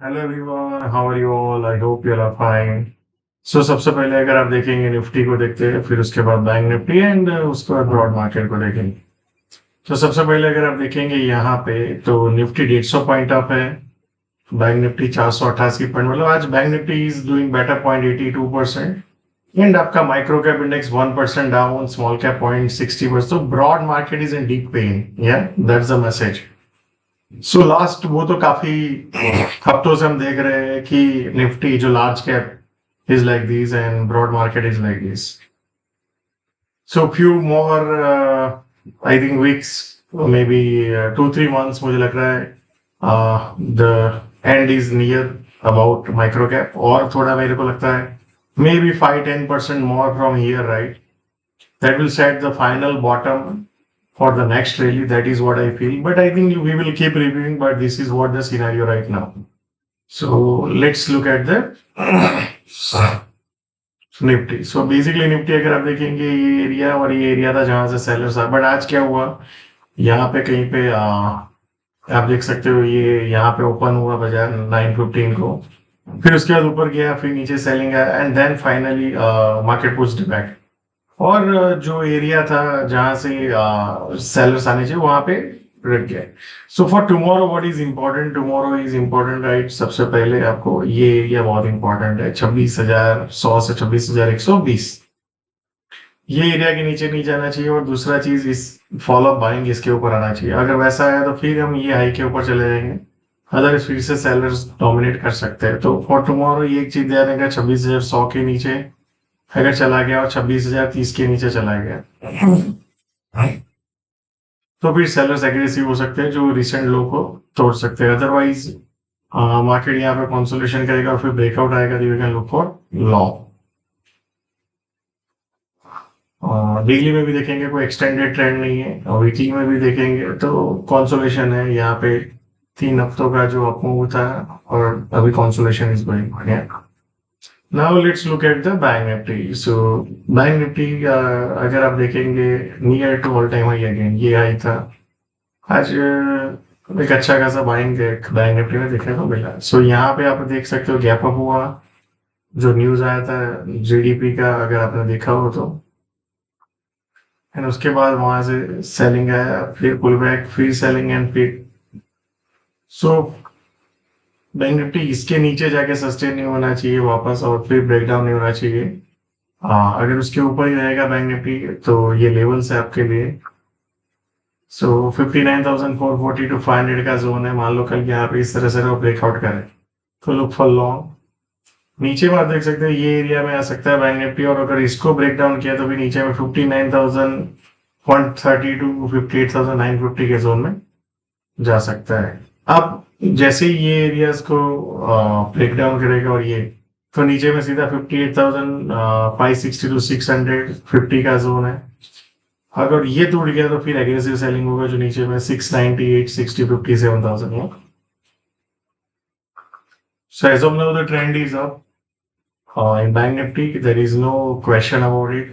Hello everyone, how are you all? I hope you are fine. So सबसे पहले अगर आप देखेंगे निफ्टी को देखते हैं, फिर उसके बाद बैंक निफ्टी एंड उसके बाद ब्रॉड मार्केट को देखेंगे। तो सबसे पहले अगर आप देखेंगे यहाँ पे तो निफ्टी 150 पॉइंट अप है। बैंक निफ्टी 488 पॉइंट, मतलब आज bank Nifty is doing better 0.82%। And आपका micro cap index 1% down, small cap 0.60%। तो broad market is in deep pain, या that's the message. So last वो तो काफी हफ्तों से हम देख रहे हैं कि निफ्टी जो large cap is like this and broad market is like this. So few more I think weeks, may be 2-3 months, मुझे लग रहा है the end is near about micro cap. और थोड़ा मेरे को लगता है may be 5-10% more from here, right? That will set the final bottom for the next rally. That is what I feel. But I think we will keep reviewing. But this is what the scenario right now. So let's look at the Nifty. So basically Nifty अगर आप देखेंगे ये area और ये area था जहां से sellers uh, but आज क्या हुआ यहाँ पे कहीं पे आप देख सकते हो ये यहाँ पे ओपन हुआ बाजार 9:15 को, फिर उसके बाद ऊपर गया, फिर नीचे सेलिंग आया and then finally market pushed back. और जो एरिया था जहां से सेलर्स आने चाहिए वहां पे रख गया। So for tomorrow what is important? Tomorrow is important, right? सबसे पहले आपको ये एरिया बहुत इंपॉर्टेंट है, 26,100 से 26,120। ये एरिया के नीचे नहीं जाना चाहिए। और दूसरा चीज इस फॉलो बाइंग इसके ऊपर आना चाहिए। अगर वैसा आया तो फिर हम ये हाई के ऊपर चले जाएंगे, अदरवाइज फिर से सेलर्स डोमिनेट कर सकते हैं। तो फॉर टुमारो ये एक चीज ध्यान रखा, 26,100 के नीचे अगर चला गया और 26,030 के नीचे चला गया तो फिर सेलर्स एग्रेसिव हो सकते हैं जो रिसेंट लो को तोड़ सकते हैं। अदरवाइज मार्केट यहाँ पे कंसोलिडेशन करेगा और फिर ब्रेकआउट आएगा, तो you can look for long. Daily में भी देखेंगे कोई एक्सटेंडेड ट्रेंड नहीं है, और वीकली में भी देखेंगे तो कंसोलिडेशन है। यहाँ पे 3 हफ्तों का जो अपमूव था और अभी consolidation is going on. Now let's look at the Bank Nifty. So Bank Nifty अगर आप देखेंगे near to all time high again, ये हाई था आज। एक अच्छा खासा बाइंग बैंक निफ्टी में देखने को मिला। सो यहाँ पे आप देख सकते हो गैप अप हुआ, जो न्यूज आया था जीडीपी का, अगर आपने देखा हो तो। एंड उसके बाद वहां से सेलिंग आया, फिर पुल बैक, फिर सेलिंग एंड फिर सो बैंक निफ्टी इसके नीचे जाके सस्टेन नहीं होना चाहिए वापस, और फिर ब्रेकडाउन नहीं होना चाहिए। अगर उसके ऊपर ही रहेगा बैंक निफ्टी तो ये लेवल्स है आपके लिए। सो 59,440 टू 500 का जोन है। मान लो कल यहाँ पे इस तरह से ब्रेकआउट करे तो लुक फॉर लॉन्ग। नीचे में आप देख सकते हैं ये एरिया में आ सकता है बैंक निफ्टी, और अगर इसको ब्रेक डाउन किया तो भी नीचे में 59,130 टू 58,950 के जोन में जा सकता है। अब जैसे ही ये एरियाज को ब्रेक डाउन करेगा और ये, तो नीचे में सीधा 58,560 टू 650 का जोन है। अगर ये टूट गया तो फिर एग्रेसिव सेलिंग होगा, जो नीचे में 698, 60, 57,000 है। So as of now the trend is up in Bank Nifty, there is no question about it.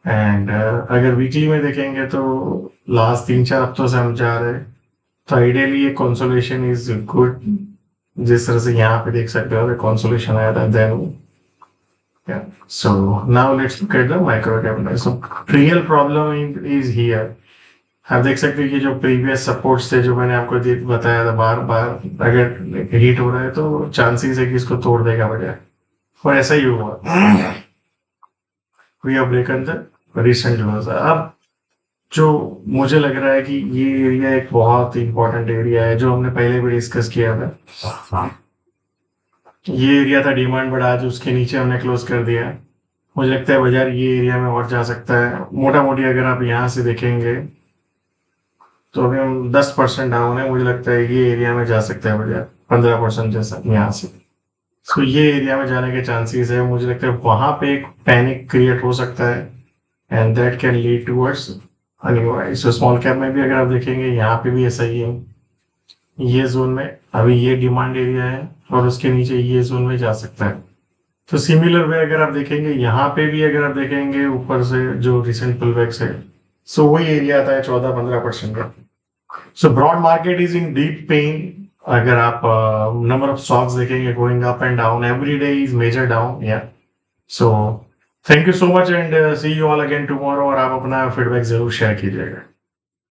And अगर वीकली में देखेंगे तो लास्ट 3-4 हफ्तों से हम जा रहे हैं, तो आइडियली ये कंसोलिडेशन इज गुड। जिस तरह से यहाँ पे देख सकते हो कंसोलिडेशन आया था, then so now let's look at the micro cap. So real problem is here. आप देख सकते हो कि जो प्रीवियस सपोर्ट्स थे जो मैंने आपको बताया था, बार बार अगर हिट हो रहा है तो चांसेस है कि इसको तोड़ देगा बजाय, और ऐसा ही हुआ। We have broken the recent loss. अब जो मुझे लग रहा है कि ये एरिया एक बहुत इंपॉर्टेंट एरिया है, जो हमने पहले भी डिस्कस किया था। ये एरिया था डिमांड, बट आज उसके नीचे हमने क्लोज कर दिया। मुझे लगता है बाजार ये एरिया में और जा सकता है। मोटा मोटी अगर आप यहाँ से देखेंगे तो अभी हम 10% डाउन है, मुझे लगता है ये एरिया में जा सकता है बाजार 15% जैसा यहाँ से। सो ये एरिया में जाने के चांसेस है। मुझे लगता है वहां पे एक पैनिक क्रिएट हो सकता है and that can lead towards new high. So small cap में भी अगर आप देखेंगे यहाँ पे भी ऐसा ही है। ये जोन में अभी ये डिमांड एरिया है और उसके नीचे ये जोन में जा सकता है। तो सिमिलर वे अगर आप देखेंगे यहाँ पे भी, अगर आप देखेंगे ऊपर से जो रिसेंट पुलबैक्स है, सो वही एरिया आता है 14-15% का। So broad market is in deep pain. अगर आप नंबर ऑफ स्टॉक्स देखेंगे going up and down, every day is major down, या so thank you so much and see you all again tomorrow, और आप अपना फीडबैक जरूर share कीजिएगा।